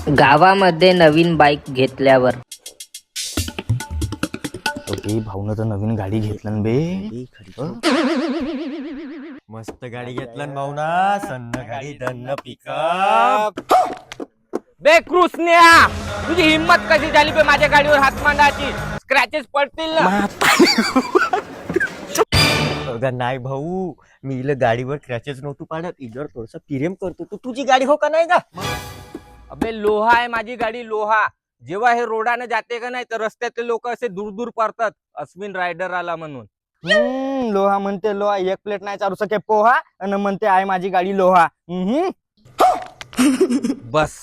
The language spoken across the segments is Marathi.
गावामध्ये नवीन बाईक घेतल्यावर भाऊन तर नवीन गाडी घेतलं बे. मस्त गाडी घेतलं भाऊ ना. सन्न गाडी दन्न पिकअप. बे कृष्ण्या, तुझी हिम्मत कशी झाली बे माझ्या गाडीवर हात मांडायची? स्क्रॅचेस पडतील ना. नाही भाऊ, मी इला गाडीवर क्रॅचेस नव्हतो पाडत. इधर थोडस प्रेम करतो. तू तुझी गाडी हो का नाही का? अबे लोहा आहे माझी गाडी, लोहा. जेव्हा हे रोडाने जाते का नाही तर रस्त्यातले लोक असे दूर दूर पडतात, अश्विन रायडर आला म्हणून. लोहा म्हणते लोहा, एक प्लेट नाही चालू सके पोहा, आणि म्हणते आहे माझी गाडी लोहा. बस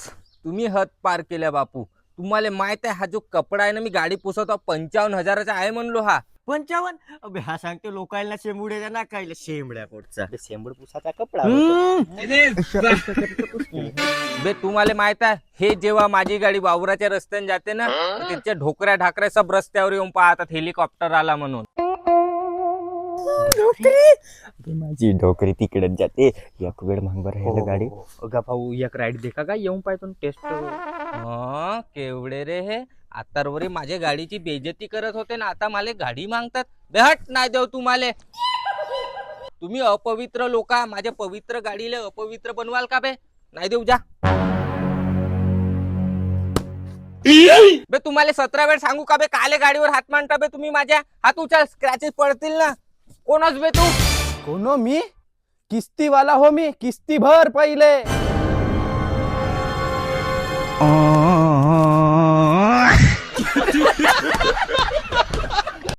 तुम्ही हद पार केल्या बापू. तुम्हाला माहित आहे हा जो कपडा आहे ना, मी गाडी पुसवतो 55,000चा आहे म्हणलो हा. 55? अबे हा सांगते लोकांना शेंबुड्याच्या ना कायला शेंबड्या पोटचा. शेंबड पुसाचा कपडा. बे तुम्हाला माहित आहे हे जेव्हा माझी गाडी वावराच्या रस्त्याने जाते ना, त्याच्या ढोकऱ्या ढाकऱ्या सब रस्त्यावर येऊन पाहतात हेलिकॉप्टर आला म्हणून. माझी डोकरी तिकडेच जाते. एक वेळ मांगवर राहिलं गाडी. अगा भाऊ एक राईड देखा का, येऊन पाहतो टेस्ट. केवढे रे हे आतावरी माझ्या गाडीची बेइज्जती करत होते ना, आता मला गाडी मागतात. बेहट नाही देऊ तुम्हाला. तुम्ही अपवित्र लोक, माझ्या पवित्र गाडीला अपवित्र बनवाल का बे? नाही देऊ जा. बे तुम्हाला 17 वेळ सांगू का बे, काले गाडीवर हात मांडता बे तुम्ही माझ्या? हात उचल, स्क्रॅचेस पडतील ना. कोणच बे तू? कोण मी? किस्ती वाला हो मी, किस्ती भर पहिले.